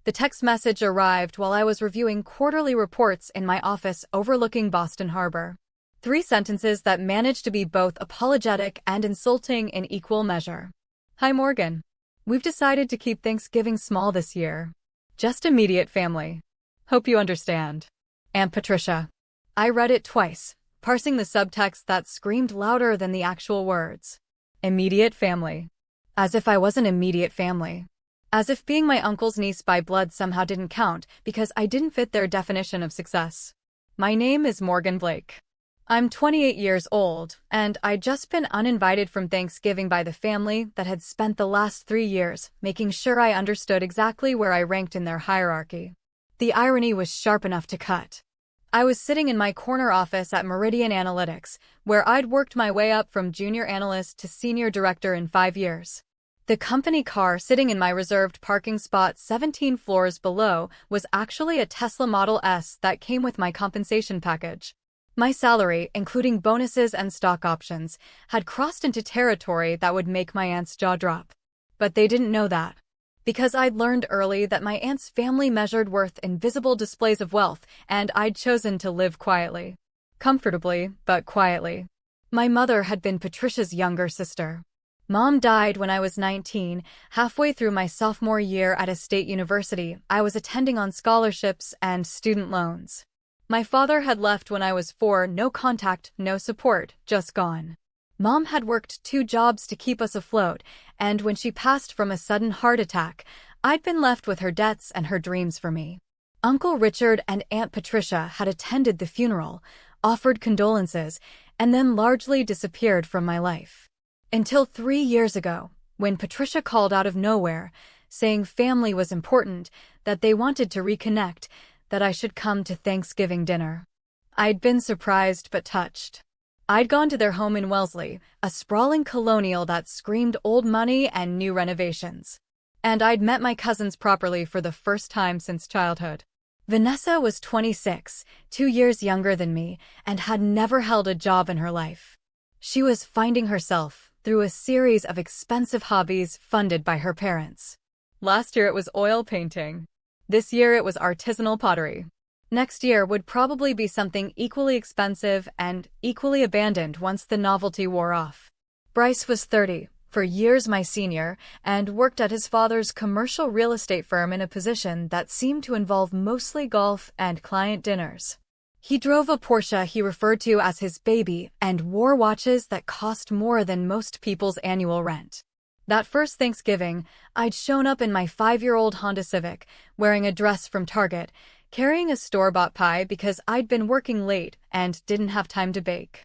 The text message arrived while I was reviewing quarterly reports in my office overlooking Boston Harbor. 3 sentences that managed to be both apologetic and insulting in equal measure. Hi Morgan. We've decided to keep Thanksgiving small this year. Just immediate family. Hope you understand. Aunt Patricia. I read it twice, parsing the subtext that screamed louder than the actual words. Immediate family. As if I wasn't immediate family. As if being my uncle's niece by blood somehow didn't count because I didn't fit their definition of success. My name is Morgan Blake. I'm 28 years old, and I'd just been uninvited from Thanksgiving by the family that had spent the last 3 years making sure I understood exactly where I ranked in their hierarchy. The irony was sharp enough to cut. I was sitting in my corner office at Meridian Analytics, where I'd worked my way up from junior analyst to senior director in 5 years. The company car sitting in my reserved parking spot 17 floors below was actually a Tesla Model S that came with my compensation package. My salary, including bonuses and stock options, had crossed into territory that would make my aunt's jaw drop. But they didn't know that. Because I'd learned early that my aunt's family measured worth in visible displays of wealth, and I'd chosen to live quietly. Comfortably, but quietly. My mother had been Patricia's younger sister. Mom died when I was 19, halfway through my sophomore year at a state university I was attending on scholarships and student loans. My father had left when I was 4, no contact, no support, just gone. Mom had worked 2 jobs to keep us afloat, and when she passed from a sudden heart attack, I'd been left with her debts and her dreams for me. Uncle Richard and Aunt Patricia had attended the funeral, offered condolences, and then largely disappeared from my life. Until 3 years ago, when Patricia called out of nowhere, saying family was important, that they wanted to reconnect, that I should come to Thanksgiving dinner. I'd been surprised but touched. I'd gone to their home in Wellesley, a sprawling colonial that screamed old money and new renovations. And I'd met my cousins properly for the first time since childhood. Vanessa was 26, 2 years younger than me, and had never held a job in her life. She was finding herself through a series of expensive hobbies funded by her parents. Last year it was oil painting. This year it was artisanal pottery. Next year would probably be something equally expensive and equally abandoned once the novelty wore off. Bryce was 30, for years my senior, and worked at his father's commercial real estate firm in a position that seemed to involve mostly golf and client dinners. He drove a Porsche he referred to as his baby and wore watches that cost more than most people's annual rent. That first Thanksgiving, I'd shown up in my 5-year-old Honda Civic, wearing a dress from Target, carrying a store-bought pie because I'd been working late and didn't have time to bake.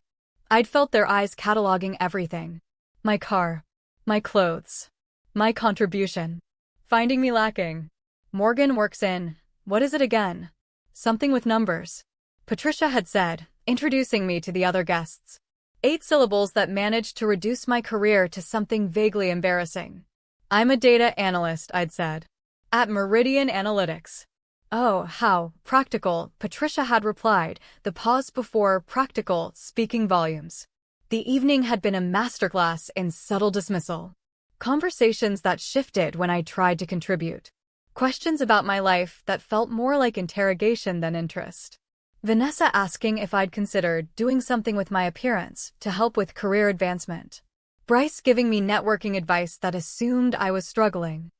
I'd felt their eyes cataloging everything. My car. My clothes. My contribution. Finding me lacking. Morgan works in, what is it again? Something with numbers. Patricia had said, introducing me to the other guests. 8 syllables that managed to reduce my career to something vaguely embarrassing. I'm a data analyst, I'd said. At Meridian Analytics. Oh, how practical, Patricia had replied, the pause before practical speaking volumes. The evening had been a masterclass in subtle dismissal. Conversations that shifted when I tried to contribute. Questions about my life that felt more like interrogation than interest. Vanessa asking if I'd considered doing something with my appearance to help with career advancement. Bryce giving me networking advice that assumed I was struggling.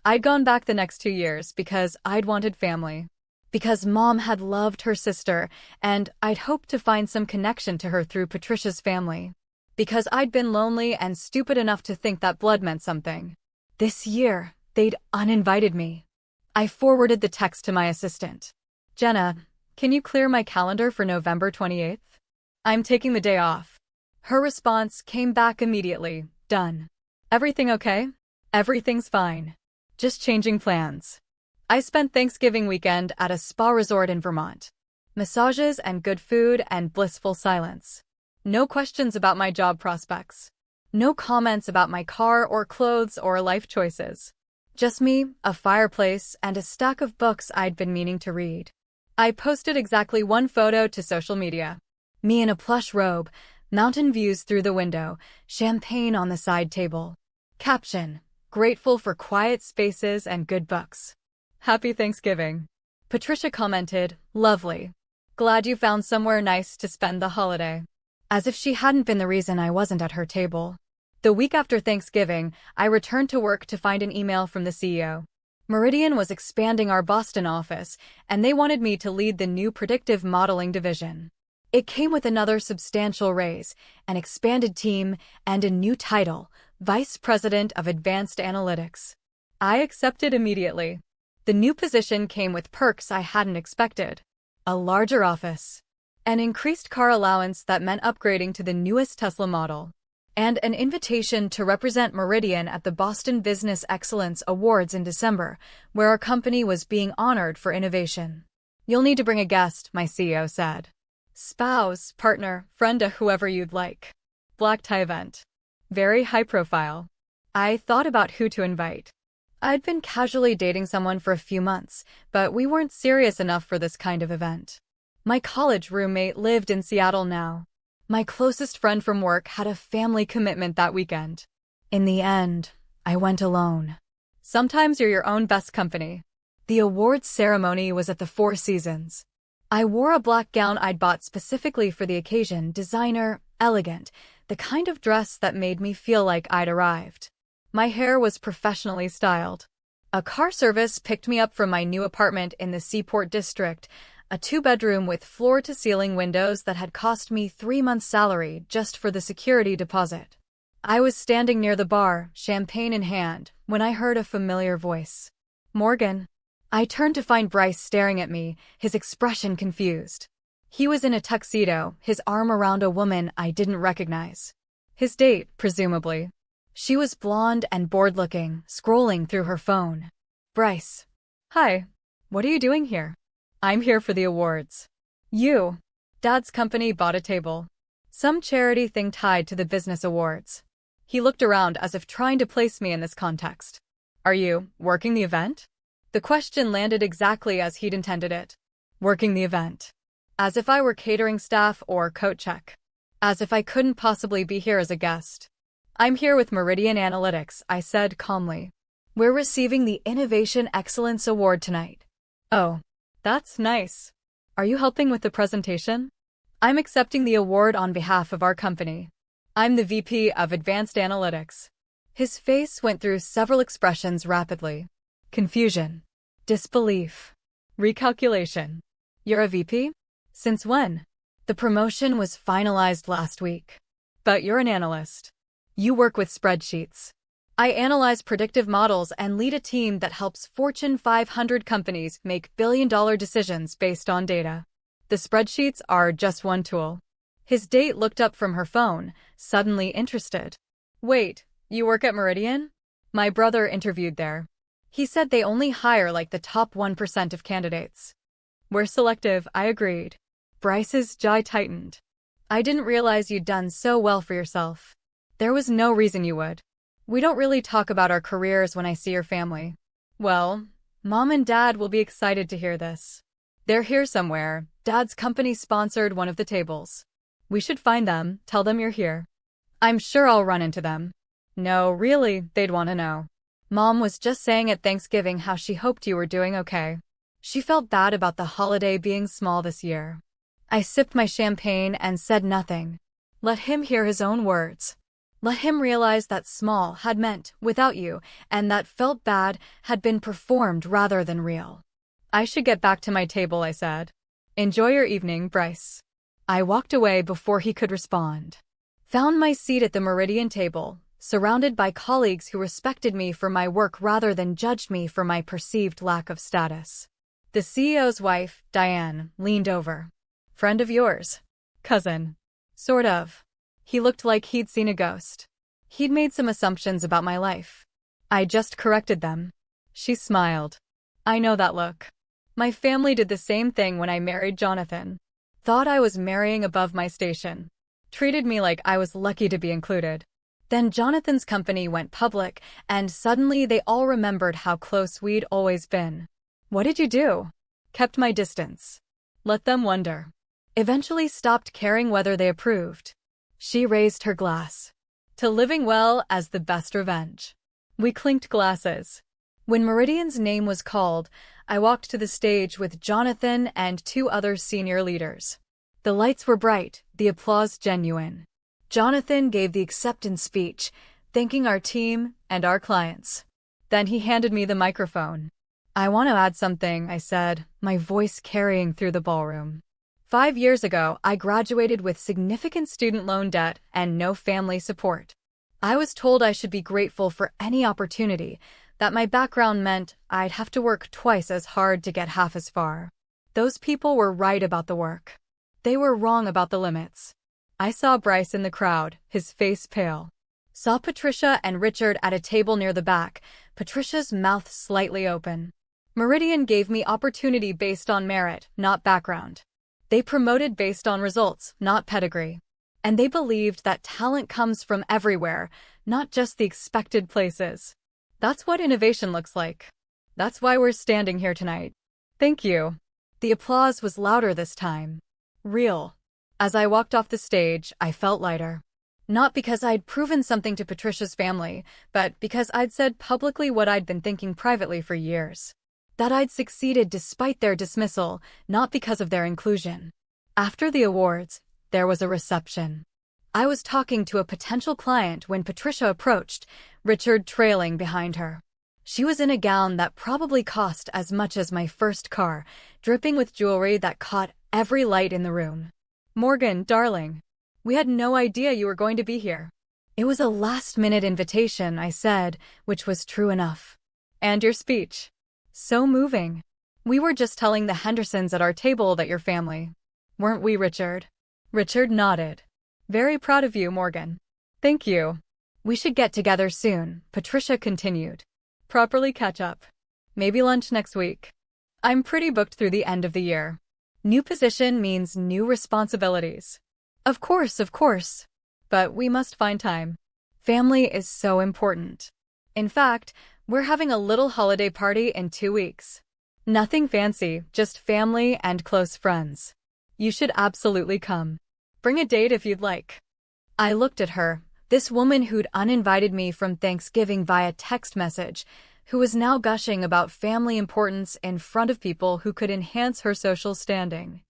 I'd gone back the next 2 years because I'd wanted family. Because Mom had loved her sister, and I'd hoped to find some connection to her through Patricia's family. Because I'd been lonely and stupid enough to think that blood meant something. This year, they'd uninvited me. I forwarded the text to my assistant. Jenna, can you clear my calendar for November 28th? I'm taking the day off. Her response came back immediately. Done. Everything okay? Everything's fine. Just changing plans. I spent Thanksgiving weekend at a spa resort in Vermont. Massages and good food and blissful silence. No questions about my job prospects. No comments about my car or clothes or life choices. Just me, a fireplace, and a stack of books I'd been meaning to read. I posted exactly 1 photo to social media. Me in a plush robe, mountain views through the window, champagne on the side table. Caption: grateful for quiet spaces and good books. Happy Thanksgiving. Patricia commented, lovely. Glad you found somewhere nice to spend the holiday. As if she hadn't been the reason I wasn't at her table. The week after Thanksgiving, I returned to work to find an email from the CEO. Meridian was expanding our Boston office, and they wanted me to lead the new predictive modeling division. It came with another substantial raise, an expanded team, and a new title, Vice President of Advanced Analytics. I accepted immediately. The new position came with perks I hadn't expected. A larger office, an increased car allowance that meant upgrading to the newest Tesla model, and an invitation to represent Meridian at the Boston Business Excellence Awards in December, where our company was being honored for innovation. You'll need to bring a guest, my CEO said. Spouse, partner, friend, whoever you'd like. Black tie event. Very high profile. I thought about who to invite. I'd been casually dating someone for a few months, but we weren't serious enough for this kind of event. My college roommate lived in Seattle now. My closest friend from work had a family commitment that weekend. In the end, I went alone. Sometimes you're your own best company. The awards ceremony was at the Four Seasons. I wore a black gown I'd bought specifically for the occasion, designer, elegant, the kind of dress that made me feel like I'd arrived. My hair was professionally styled. A car service picked me up from my new apartment in the Seaport District, a 2-bedroom with floor-to-ceiling windows that had cost me 3 months' salary just for the security deposit. I was standing near the bar, champagne in hand, when I heard a familiar voice. Morgan. I turned to find Bryce staring at me, his expression confused. He was in a tuxedo, his arm around a woman I didn't recognize. His date, presumably. She was blonde and bored-looking, scrolling through her phone. Bryce. Hi. What are you doing here? I'm here for the awards. You. Dad's company bought a table. Some charity thing tied to the business awards. He looked around as if trying to place me in this context. Are you working the event? The question landed exactly as he'd intended it. Working the event. As if I were catering staff or coat check. As if I couldn't possibly be here as a guest. I'm here with Meridian Analytics, I said calmly. We're receiving the Innovation Excellence Award tonight. Oh, that's nice. Are you helping with the presentation? I'm accepting the award on behalf of our company. I'm the VP of Advanced Analytics. His face went through several expressions rapidly. Confusion. Disbelief. Recalculation. You're a VP? Since when? The promotion was finalized last week. But you're an analyst. You work with spreadsheets. I analyze predictive models and lead a team that helps Fortune 500 companies make billion-dollar decisions based on data. The spreadsheets are just one tool. His date looked up from her phone, suddenly interested. Wait, you work at Meridian? My brother interviewed there. He said they only hire like the top 1% of candidates. We're selective, I agreed. Bryce's jaw tightened. I didn't realize you'd done so well for yourself. There was no reason you would. We don't really talk about our careers when I see your family. Well, Mom and Dad will be excited to hear this. They're here somewhere. Dad's company sponsored one of the tables. We should find them, tell them you're here. I'm sure I'll run into them. No, really, they'd want to know. Mom was just saying at Thanksgiving how she hoped you were doing okay. She felt bad about the holiday being small this year. I sipped my champagne and said nothing. Let him hear his own words. Let him realize that small had meant without you, and that felt bad had been performed rather than real. I should get back to my table, I said. Enjoy your evening, Bryce. I walked away before he could respond. Found my seat at the Meridian table, surrounded by colleagues who respected me for my work rather than judged me for my perceived lack of status. The CEO's wife, Diane, leaned over. Friend of yours? Cousin. Sort of. He looked like he'd seen a ghost. He'd made some assumptions about my life. I just corrected them. She smiled. I know that look. My family did the same thing when I married Jonathan. Thought I was marrying above my station. Treated me like I was lucky to be included. Then Jonathan's company went public, and suddenly they all remembered how close we'd always been. What did you do? Kept my distance. Let them wonder. Eventually stopped caring whether they approved. She raised her glass. To living well as the best revenge. We clinked glasses. When Meridian's name was called, I walked to the stage with Jonathan and two other senior leaders. The lights were bright, the applause genuine. Jonathan gave the acceptance speech, thanking our team and our clients. Then he handed me the microphone. "I want to add something," I said, my voice carrying through the ballroom. 5 years ago, I graduated with significant student loan debt and no family support. I was told I should be grateful for any opportunity, that my background meant I'd have to work twice as hard to get half as far. Those people were right about the work. They were wrong about the limits. I saw Bryce in the crowd, his face pale. Saw Patricia and Richard at a table near the back, Patricia's mouth slightly open. Meridian gave me opportunity based on merit, not background. They promoted based on results, not pedigree. And they believed that talent comes from everywhere, not just the expected places. That's what innovation looks like. That's why we're standing here tonight. Thank you. The applause was louder this time. Real. As I walked off the stage, I felt lighter. Not because I'd proven something to Patricia's family, but because I'd said publicly what I'd been thinking privately for years. That I'd succeeded despite their dismissal, not because of their inclusion. After the awards, there was a reception. I was talking to a potential client when Patricia approached, Richard trailing behind her. She was in a gown that probably cost as much as my first car, dripping with jewelry that caught every light in the room. "Morgan, darling, we had no idea you were going to be here." "It was a last-minute invitation," I said, which was true enough. "And your speech. So moving. We were just telling the Hendersons at our table that your family. Weren't we, Richard?" Richard nodded. "Very proud of you, Morgan." "Thank you. We should get together soon," Patricia continued. "Properly catch up. Maybe lunch next week. I'm pretty booked through the end of the year. New position means new responsibilities." Of course. But we must find time. Family is so important. In fact, we're having a little holiday party in 2 weeks. Nothing fancy, just family and close friends. You should absolutely come. Bring a date if you'd like." I looked at her, this woman who'd uninvited me from Thanksgiving via text message, who was now gushing about family importance in front of people who could enhance her social standing.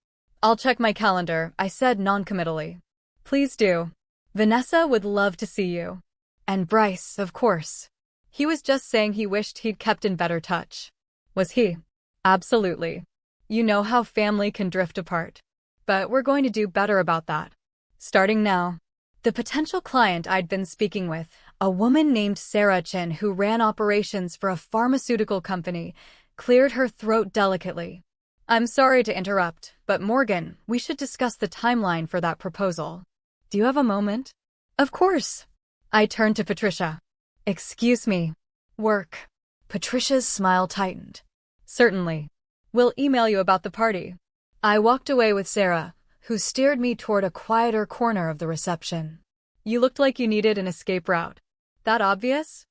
"I'll check my calendar," I said noncommittally. "Please do. Vanessa would love to see you. And Bryce, of course. He was just saying he wished he'd kept in better touch." "Was he?" "Absolutely. You know how family can drift apart. But we're going to do better about that. Starting now." The potential client I'd been speaking with, a woman named Sarah Chin who ran operations for a pharmaceutical company, cleared her throat delicately. "I'm sorry to interrupt, but Morgan, we should discuss the timeline for that proposal. Do you have a moment?" "Of course." I turned to Patricia. "Excuse me. Work." Patricia's smile tightened. "Certainly. We'll email you about the party." I walked away with Sarah, who steered me toward a quieter corner of the reception. "You looked like you needed an escape route. That obvious?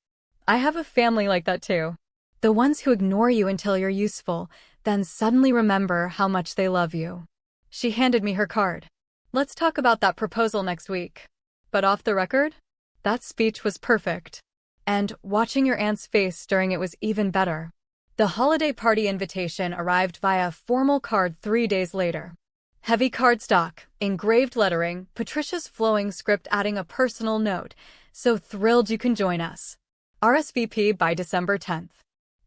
I have a family like that too. The ones who ignore you until you're useful, then suddenly remember how much they love you." She handed me her card. "Let's talk about that proposal next week. But off the record? That speech was perfect. And watching your aunt's face during it was even better." The holiday party invitation arrived via formal card 3 days later. Heavy cardstock, engraved lettering, Patricia's flowing script adding a personal note. "So thrilled you can join us. RSVP by December 10th.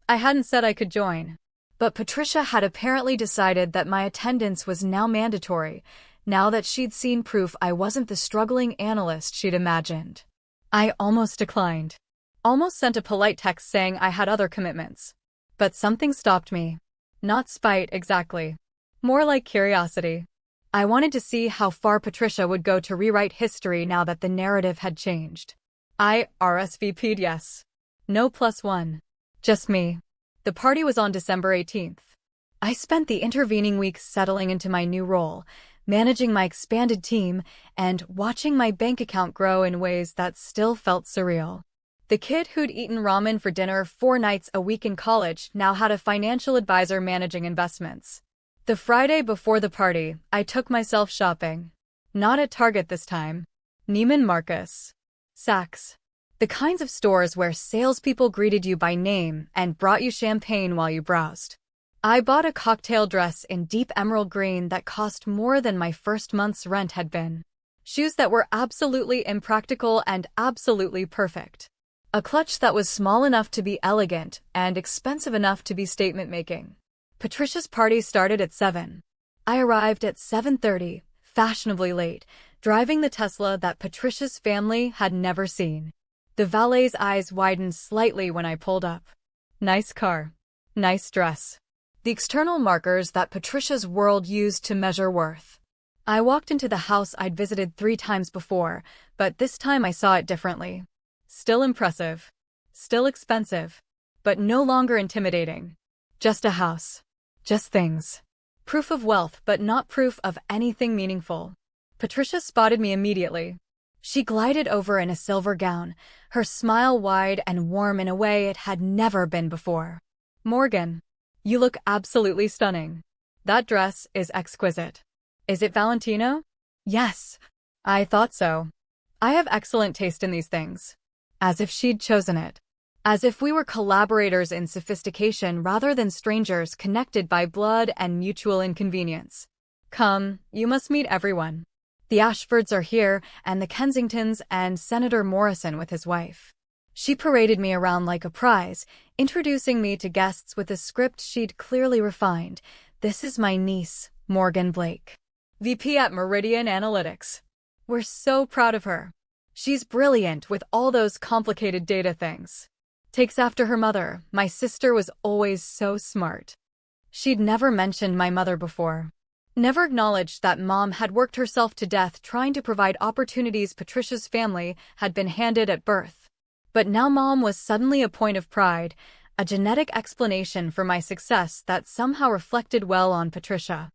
I hadn't said I could join. But Patricia had apparently decided that my attendance was now mandatory, now that she'd seen proof I wasn't the struggling analyst she'd imagined. I almost declined. Almost sent a polite text saying I had other commitments. But something stopped me. Not spite, exactly. More like curiosity. I wanted to see how far Patricia would go to rewrite history now that the narrative had changed. I RSVP'd yes. No +1. Just me. The party was on December 18th. I spent the intervening weeks settling into my new role, managing my expanded team, and watching my bank account grow in ways that still felt surreal. The kid who'd eaten ramen for dinner 4 nights a week in college now had a financial advisor managing investments. The Friday before the party, I took myself shopping. Not at Target this time. Neiman Marcus. Saks. The kinds of stores where salespeople greeted you by name and brought you champagne while you browsed. I bought a cocktail dress in deep emerald green that cost more than my first month's rent had been. Shoes that were absolutely impractical and absolutely perfect. A clutch that was small enough to be elegant and expensive enough to be statement-making. Patricia's party started at 7. I arrived at 7:30, fashionably late, driving the Tesla that Patricia's family had never seen. The valet's eyes widened slightly when I pulled up. Nice car. Nice dress. The external markers that Patricia's world used to measure worth. I walked into the house I'd visited 3 times before, but this time I saw it differently. Still impressive. Still expensive. But no longer intimidating. Just a house. Just things. Proof of wealth, but not proof of anything meaningful. Patricia spotted me immediately. She glided over in a silver gown, her smile wide and warm in a way it had never been before. Morgan, you look absolutely stunning. That dress is exquisite. Is it Valentino? Yes. I thought so. I have excellent taste in these things. As if she'd chosen it. As if we were collaborators in sophistication rather than strangers connected by blood and mutual inconvenience. Come, you must meet everyone. The Ashfords are here, and the Kensingtons, and Senator Morrison with his wife. She paraded me around like a prize, introducing me to guests with a script she'd clearly refined. This is my niece, Morgan Blake. VP at Meridian Analytics. We're so proud of her. She's brilliant with all those complicated data things. Takes after her mother. My sister was always so smart. She'd never mentioned my mother before. Never acknowledged that Mom had worked herself to death trying to provide opportunities Patricia's family had been handed at birth. But now Mom was suddenly a point of pride, a genetic explanation for my success that somehow reflected well on Patricia.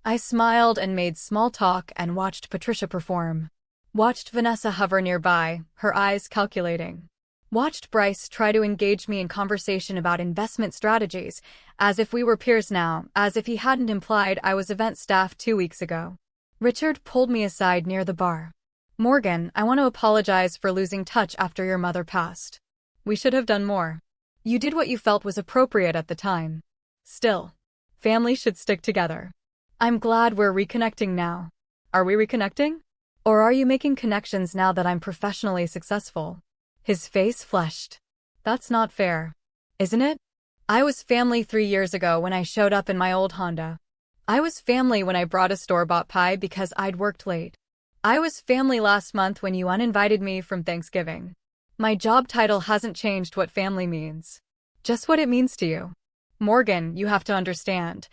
I smiled and made small talk and watched Patricia perform. Watched Vanessa hover nearby, her eyes calculating. Watched Bryce try to engage me in conversation about investment strategies, as if we were peers now, as if he hadn't implied I was event staff 2 weeks ago. Richard pulled me aside near the bar. Morgan, I want to apologize for losing touch after your mother passed. We should have done more. You did what you felt was appropriate at the time. Still, family should stick together. I'm glad we're reconnecting now. Are we reconnecting? Or are you making connections now that I'm professionally successful? His face flushed. That's not fair. Isn't it? I was family 3 years ago when I showed up in my old Honda. I was family when I brought a store-bought pie because I'd worked late. I was family last month when you uninvited me from Thanksgiving. My job title hasn't changed what family means. Just what it means to you. Morgan, you have to understand.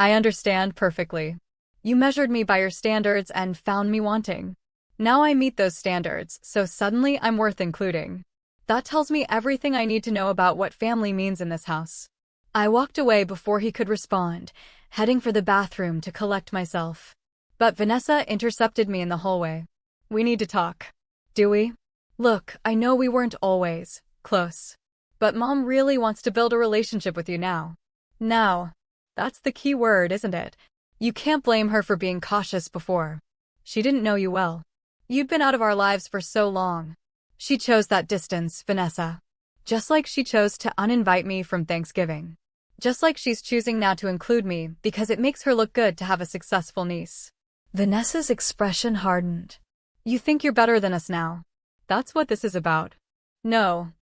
I understand perfectly. You measured me by your standards and found me wanting. Now I meet those standards, so suddenly I'm worth including. That tells me everything I need to know about what family means in this house. I walked away before he could respond, heading for the bathroom to collect myself. But Vanessa intercepted me in the hallway. We need to talk. Do we? Look, I know we weren't always close. But Mom really wants to build a relationship with you now. Now. That's the key word, isn't it? You can't blame her for being cautious before. She didn't know you well. You'd been out of our lives for so long. She chose that distance, Vanessa. Just like she chose to uninvite me from Thanksgiving. Just like she's choosing now to include me because it makes her look good to have a successful niece. Vanessa's expression hardened. You think you're better than us now. That's what this is about. No.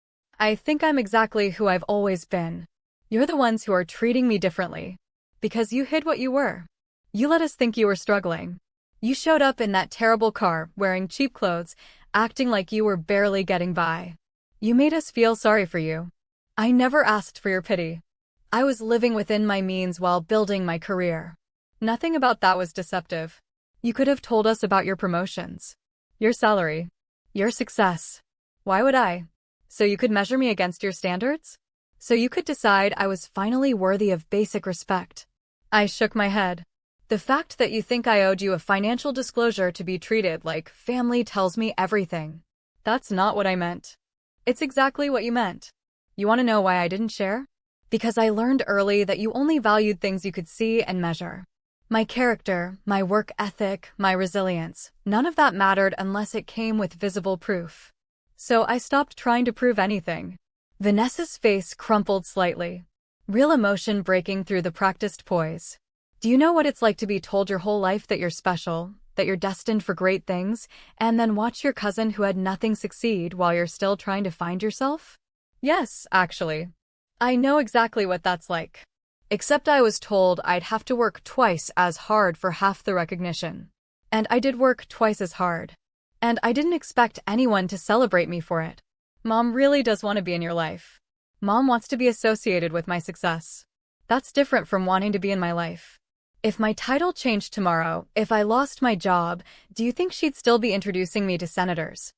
I think I'm exactly who I've always been. You're the ones who are treating me differently. Because you hid what you were. You let us think you were struggling. You showed up in that terrible car, wearing cheap clothes, acting like you were barely getting by. You made us feel sorry for you. I never asked for your pity. I was living within my means while building my career. Nothing about that was deceptive. You could have told us about your promotions. Your salary. Your success. Why would I? So you could measure me against your standards? So you could decide I was finally worthy of basic respect. I shook my head. The fact that you think I owed you a financial disclosure to be treated like family tells me everything. That's not what I meant. It's exactly what you meant. You want to know why I didn't share? Because I learned early that you only valued things you could see and measure. My character, my work ethic, my resilience, none of that mattered unless it came with visible proof. So I stopped trying to prove anything. Vanessa's face crumpled slightly. Real emotion breaking through the practiced poise. Do you know what it's like to be told your whole life that you're special, that you're destined for great things, and then watch your cousin who had nothing succeed while you're still trying to find yourself? Yes, actually. I know exactly what that's like. Except I was told I'd have to work twice as hard for half the recognition. And I did work twice as hard. And I didn't expect anyone to celebrate me for it. Mom really does want to be in your life. Mom wants to be associated with my success. That's different from wanting to be in my life. If my title changed tomorrow, if I lost my job, do you think she'd still be introducing me to senators?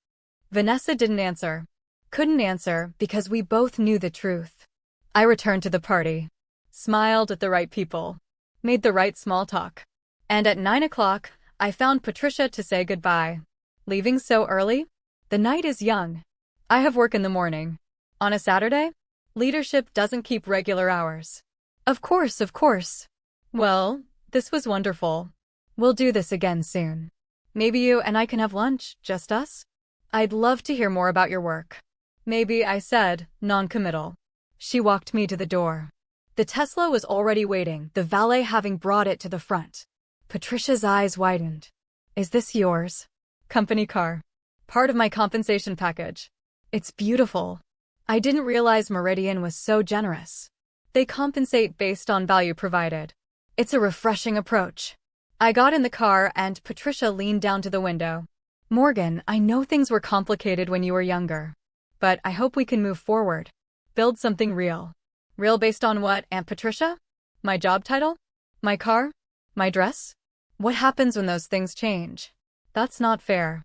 Vanessa didn't answer. Couldn't answer because we both knew the truth. I returned to the party. Smiled at the right people. Made the right small talk. And at 9 o'clock, I found Patricia to say goodbye. Leaving so early? The night is young. I have work in the morning. On a Saturday? Leadership doesn't keep regular hours. Of course, of course. Well, this was wonderful. We'll do this again soon. Maybe you and I can have lunch, just us? I'd love to hear more about your work. Maybe, I said, non-committal. She walked me to the door. The Tesla was already waiting, the valet having brought it to the front. Patricia's eyes widened. Is this yours? Company car. Part of my compensation package. It's beautiful. I didn't realize Meridian was so generous. They compensate based on value provided. It's a refreshing approach. I got in the car and Patricia leaned down to the window. Morgan, I know things were complicated when you were younger. But I hope we can move forward. Build something real. Real based on what, Aunt Patricia? My job title? My car? My dress? What happens when those things change? That's not fair.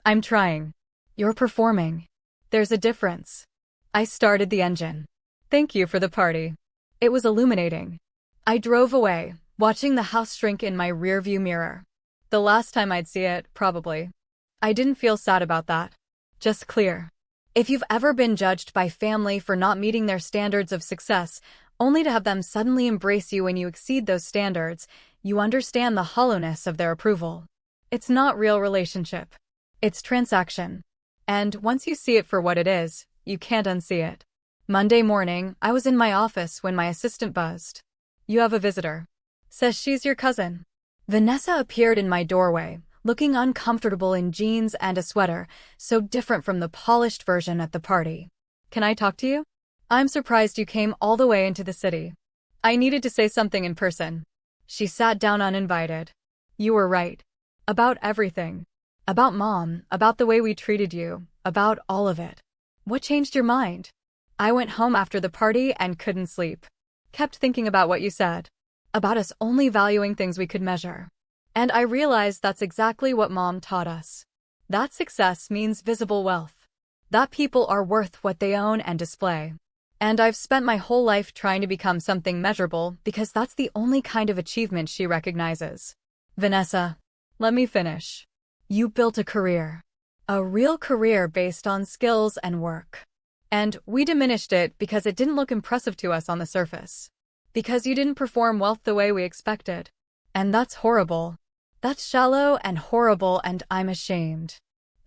I'm trying. You're performing. There's a difference. I started the engine. Thank you for the party. It was illuminating. I drove away, watching the house shrink in my rearview mirror. The last time I'd see it, probably. I didn't feel sad about that. Just clear. If you've ever been judged by family for not meeting their standards of success, only to have them suddenly embrace you when you exceed those standards, you understand the hollowness of their approval. It's not real relationship. It's transaction. And once you see it for what it is, you can't unsee it. Monday morning, I was in my office when my assistant buzzed. You have a visitor. Says she's your cousin. Vanessa appeared in my doorway, looking uncomfortable in jeans and a sweater, so different from the polished version at the party. Can I talk to you? I'm surprised you came all the way into the city. I needed to say something in person. She sat down uninvited. You were right. About everything. About Mom, about the way we treated you, about all of it. What changed your mind? I went home after the party and couldn't sleep. Kept thinking about what you said. About us only valuing things we could measure. And I realized that's exactly what Mom taught us. That success means visible wealth. That people are worth what they own and display. And I've spent my whole life trying to become something measurable because that's the only kind of achievement she recognizes. Vanessa, let me finish. You built a career. A real career based on skills and work. And we diminished it because it didn't look impressive to us on the surface. Because you didn't perform wealth the way we expected. And that's horrible. That's shallow and horrible, and I'm ashamed.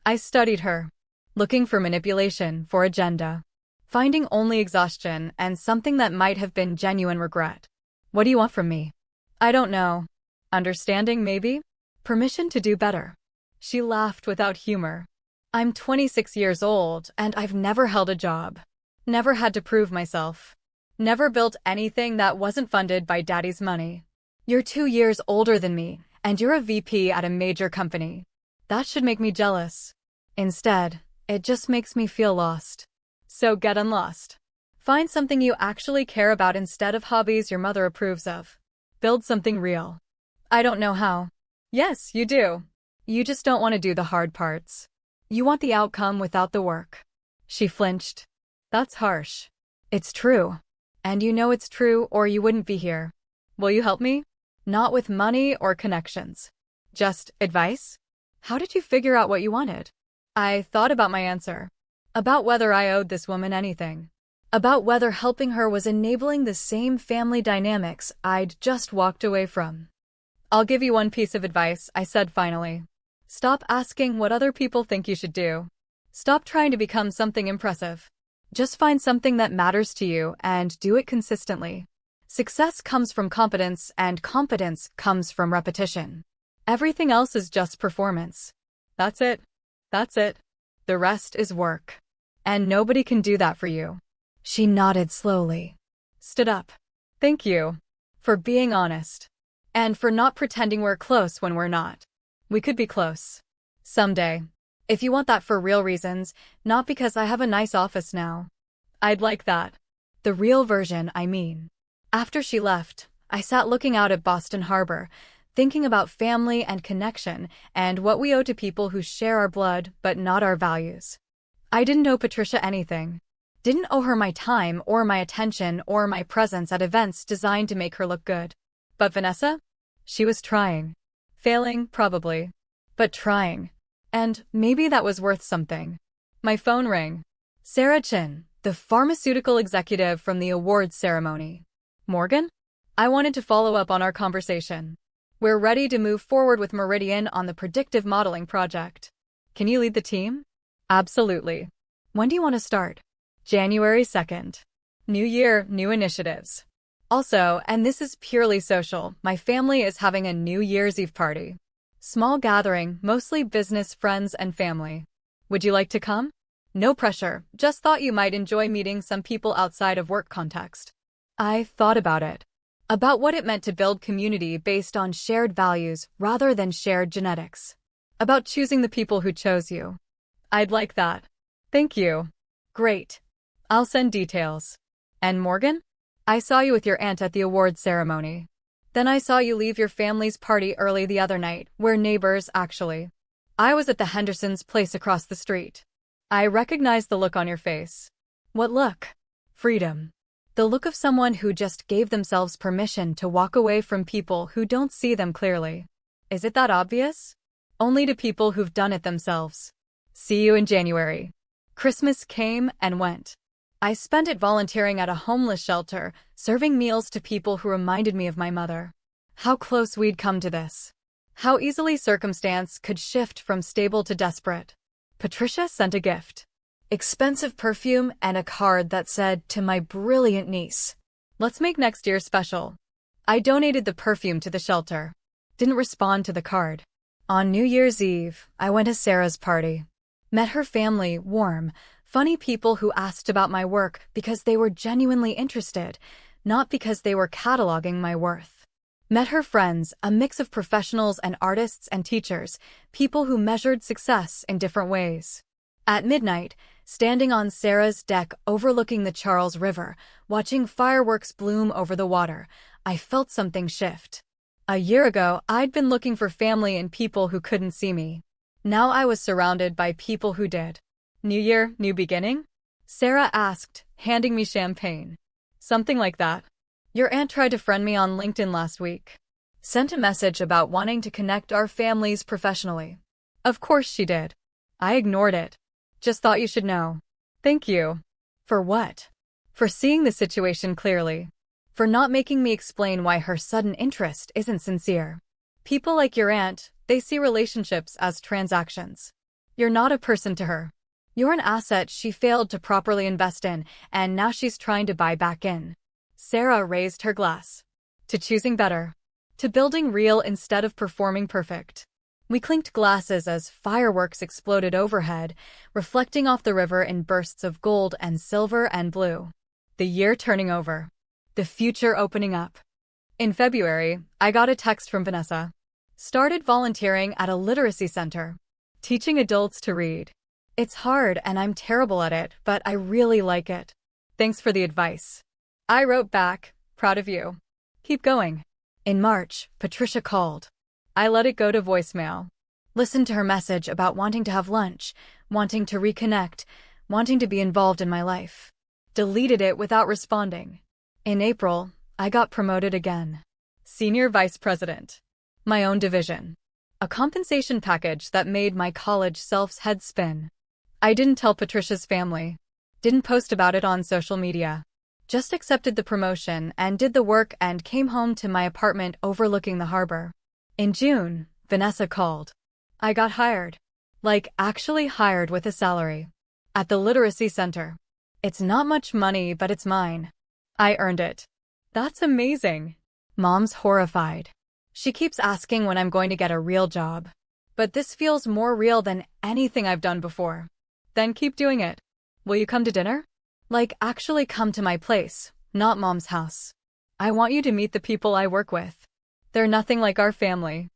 I studied her. Looking for manipulation, for agenda. Finding only exhaustion and something that might have been genuine regret. What do you want from me? I don't know. Understanding, maybe? Permission to do better. She laughed without humor. I'm 26 years old, and I've never held a job. Never had to prove myself. Never built anything that wasn't funded by Daddy's money. You're 2 years older than me, and you're a VP at a major company. That should make me jealous. Instead, it just makes me feel lost. So get unlost. Find something you actually care about instead of hobbies your mother approves of. Build something real. I don't know how. Yes, you do. You just don't want to do the hard parts. You want the outcome without the work. She flinched. That's harsh. It's true. And you know it's true or you wouldn't be here. Will you help me? Not with money or connections. Just advice? How did you figure out what you wanted? I thought about my answer. About whether I owed this woman anything. About whether helping her was enabling the same family dynamics I'd just walked away from. I'll give you one piece of advice, I said finally. Stop asking what other people think you should do. Stop trying to become something impressive. Just find something that matters to you and do it consistently. Success comes from competence, and competence comes from repetition. Everything else is just performance. That's it. That's it. The rest is work. And nobody can do that for you. She nodded slowly. Stood up. Thank you. For being honest. And for not pretending we're close when we're not. We could be close. Someday. If you want that for real reasons, not because I have a nice office now. I'd like that. The real version, I mean. After she left, I sat looking out at Boston Harbor, thinking about family and connection and what we owe to people who share our blood but not our values. I didn't owe Patricia anything. Didn't owe her my time or my attention or my presence at events designed to make her look good. But Vanessa? She was trying. Failing, probably. But trying. And maybe that was worth something. My phone rang. Sarah Chin, the pharmaceutical executive from the awards ceremony. Morgan? I wanted to follow up on our conversation. We're ready to move forward with Meridian on the predictive modeling project. Can you lead the team? Absolutely. When do you want to start? January 2nd. New year, new initiatives. Also, and this is purely social, my family is having a New Year's Eve party. Small gathering, mostly business friends and family. Would you like to come? No pressure, just thought you might enjoy meeting some people outside of work context. I thought about it. About what it meant to build community based on shared values rather than shared genetics. About choosing the people who chose you. I'd like that. Thank you. Great. I'll send details. And Morgan? I saw you with your aunt at the awards ceremony. Then I saw you leave your family's party early the other night. We're neighbors, actually. I was at the Hendersons' place across the street. I recognized the look on your face. What look? Freedom. The look of someone who just gave themselves permission to walk away from people who don't see them clearly. Is it that obvious? Only to people who've done it themselves. See you in January. Christmas came and went. I spent it volunteering at a homeless shelter, serving meals to people who reminded me of my mother. How close we'd come to this. How easily circumstance could shift from stable to desperate. Patricia sent a gift. Expensive perfume and a card that said, "To my brilliant niece. Let's make next year special." I donated the perfume to the shelter. Didn't respond to the card. On New Year's Eve, I went to Sarah's party. Met her family, warm, funny people who asked about my work because they were genuinely interested, not because they were cataloging my worth. Met her friends, a mix of professionals and artists and teachers, people who measured success in different ways. At midnight, standing on Sarah's deck overlooking the Charles River, watching fireworks bloom over the water, I felt something shift. A year ago, I'd been looking for family in people who couldn't see me. Now I was surrounded by people who did. New year, new beginning? Sarah asked, handing me champagne. Something like that. Your aunt tried to friend me on LinkedIn last week. Sent a message about wanting to connect our families professionally. Of course she did. I ignored it. Just thought you should know. Thank you. For what? For seeing the situation clearly. For not making me explain why her sudden interest isn't sincere. People like your aunt, they see relationships as transactions. You're not a person to her. You're an asset she failed to properly invest in, and now she's trying to buy back in. Sarah raised her glass. To choosing better. To building real instead of performing perfect. We clinked glasses as fireworks exploded overhead, reflecting off the river in bursts of gold and silver and blue. The year turning over. The future opening up. In February, I got a text from Vanessa. Started volunteering at a literacy center. Teaching adults to read. It's hard and I'm terrible at it, but I really like it. Thanks for the advice. I wrote back, proud of you. Keep going. In March, Patricia called. I let it go to voicemail. Listened to her message about wanting to have lunch, wanting to reconnect, wanting to be involved in my life. Deleted it without responding. In April, I got promoted again. Senior Vice President. My own division. A compensation package that made my college self's head spin. I didn't tell Patricia's family. Didn't post about it on social media. Just accepted the promotion and did the work and came home to my apartment overlooking the harbor. In June, Vanessa called. I got hired. Like, actually hired with a salary. At the literacy center. It's not much money, but it's mine. I earned it. That's amazing. Mom's horrified. She keeps asking when I'm going to get a real job. But this feels more real than anything I've done before. Then keep doing it. Will you come to dinner? Like, actually come to my place, not Mom's house. I want you to meet the people I work with. They're nothing like our family.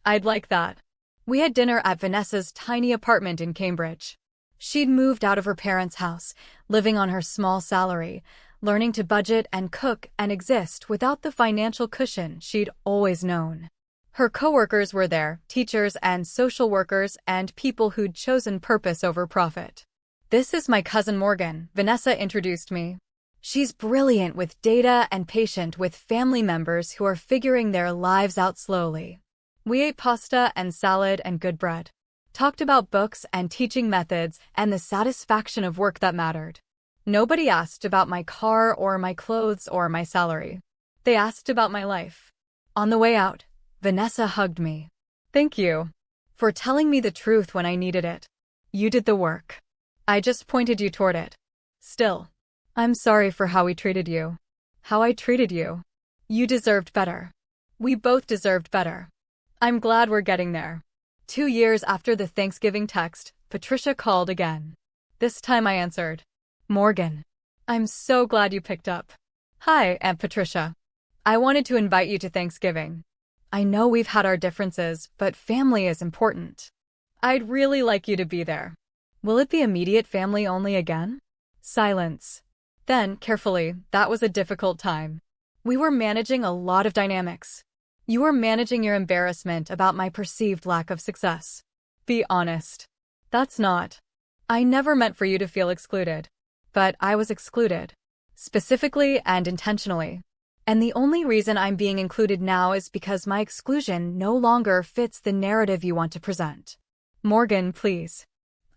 I'd like that. We had dinner at Vanessa's tiny apartment in Cambridge. She'd moved out of her parents' house, living on her small salary, learning to budget and cook and exist without the financial cushion she'd always known. Her coworkers were there, teachers and social workers and people who'd chosen purpose over profit. This is my cousin Morgan, Vanessa introduced me. She's brilliant with data and patient with family members who are figuring their lives out slowly. We ate pasta and salad and good bread. Talked about books and teaching methods and the satisfaction of work that mattered. Nobody asked about my car or my clothes or my salary. They asked about my life. On the way out, Vanessa hugged me. Thank you for telling me the truth when I needed it. You did the work. I just pointed you toward it. Still, I'm sorry for how we treated you. How I treated you. You deserved better. We both deserved better. I'm glad we're getting there. 2 years after the Thanksgiving text, Patricia called again. This time I answered. Morgan. I'm so glad you picked up. Hi, Aunt Patricia. I wanted to invite you to Thanksgiving. I know we've had our differences, but family is important. I'd really like you to be there. Will it be immediate family only again? Silence. Then, carefully, that was a difficult time. We were managing a lot of dynamics. You were managing your embarrassment about my perceived lack of success. Be honest. That's not. I never meant for you to feel excluded. But I was excluded. Specifically and intentionally. And the only reason I'm being included now is because my exclusion no longer fits the narrative you want to present. Morgan, please.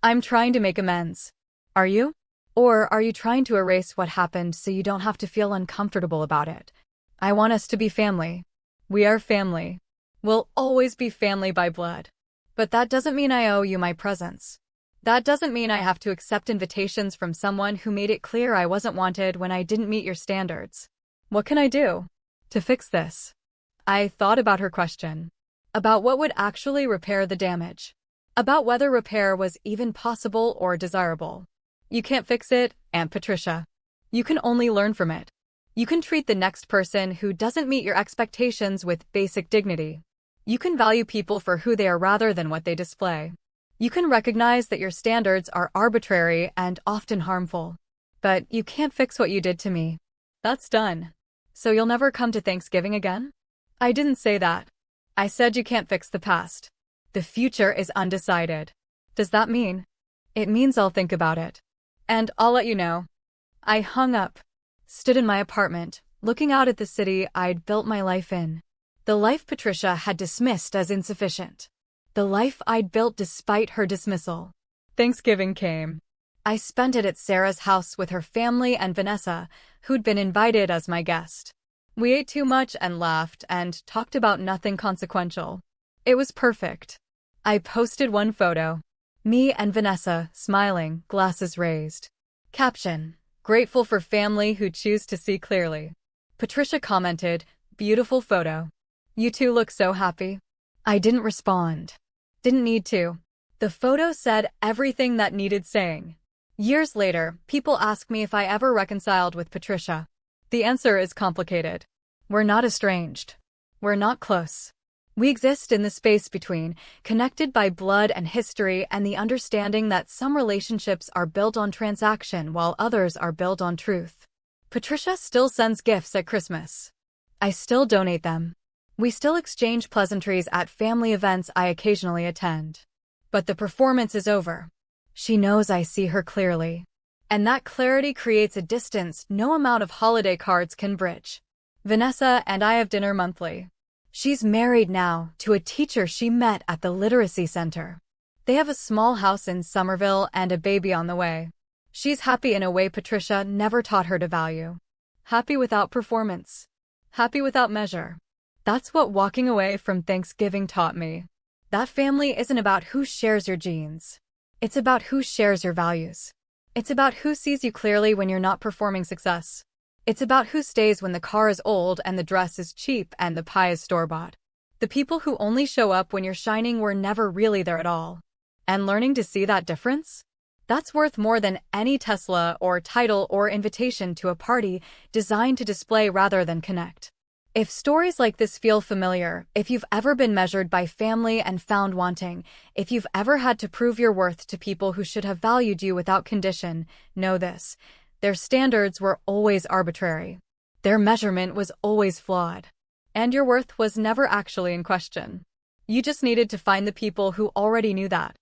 I'm trying to make amends. Are you? Or are you trying to erase what happened so you don't have to feel uncomfortable about it? I want us to be family. We are family. We'll always be family by blood. But that doesn't mean I owe you my presence. That doesn't mean I have to accept invitations from someone who made it clear I wasn't wanted when I didn't meet your standards. What can I do to fix this? I thought about her question. About what would actually repair the damage. About whether repair was even possible or desirable. You can't fix it, Aunt Patricia. You can only learn from it. You can treat the next person who doesn't meet your expectations with basic dignity. You can value people for who they are rather than what they display. You can recognize that your standards are arbitrary and often harmful. But you can't fix what you did to me. That's done. So you'll never come to Thanksgiving again? I didn't say that. I said you can't fix the past. The future is undecided. Does that mean? It means I'll think about it. And I'll let you know. I hung up. Stood in my apartment, looking out at the city I'd built my life in. The life Patricia had dismissed as insufficient. The life I'd built despite her dismissal. Thanksgiving came. I spent it at Sarah's house with her family and Vanessa, who'd been invited as my guest. We ate too much and laughed and talked about nothing consequential. It was perfect. I posted one photo. Me and Vanessa, smiling, glasses raised. Caption: grateful for family who choose to see clearly. Patricia commented, beautiful photo. You two look so happy. I didn't respond. Didn't need to. The photo said everything that needed saying. Years later, people ask me if I ever reconciled with Patricia. The answer is complicated. We're not estranged. We're not close. We exist in the space between, connected by blood and history and the understanding that some relationships are built on transaction while others are built on truth. Patricia still sends gifts at Christmas. I still donate them. We still exchange pleasantries at family events I occasionally attend. But the performance is over. She knows I see her clearly. And that clarity creates a distance no amount of holiday cards can bridge. Vanessa and I have dinner monthly. She's married now to a teacher she met at the literacy center. They have a small house in Somerville and a baby on the way. She's happy in a way Patricia never taught her to value. Happy without performance. Happy without measure. That's what walking away from Thanksgiving taught me. That family isn't about who shares your genes. It's about who shares your values. It's about who sees you clearly when you're not performing success. It's about who stays when the car is old and the dress is cheap and the pie is store-bought. The people who only show up when you're shining were never really there at all. And learning to see that difference? That's worth more than any Tesla or title or invitation to a party designed to display rather than connect. If stories like this feel familiar, if you've ever been measured by family and found wanting, if you've ever had to prove your worth to people who should have valued you without condition, know this. Their standards were always arbitrary. Their measurement was always flawed. And your worth was never actually in question. You just needed to find the people who already knew that.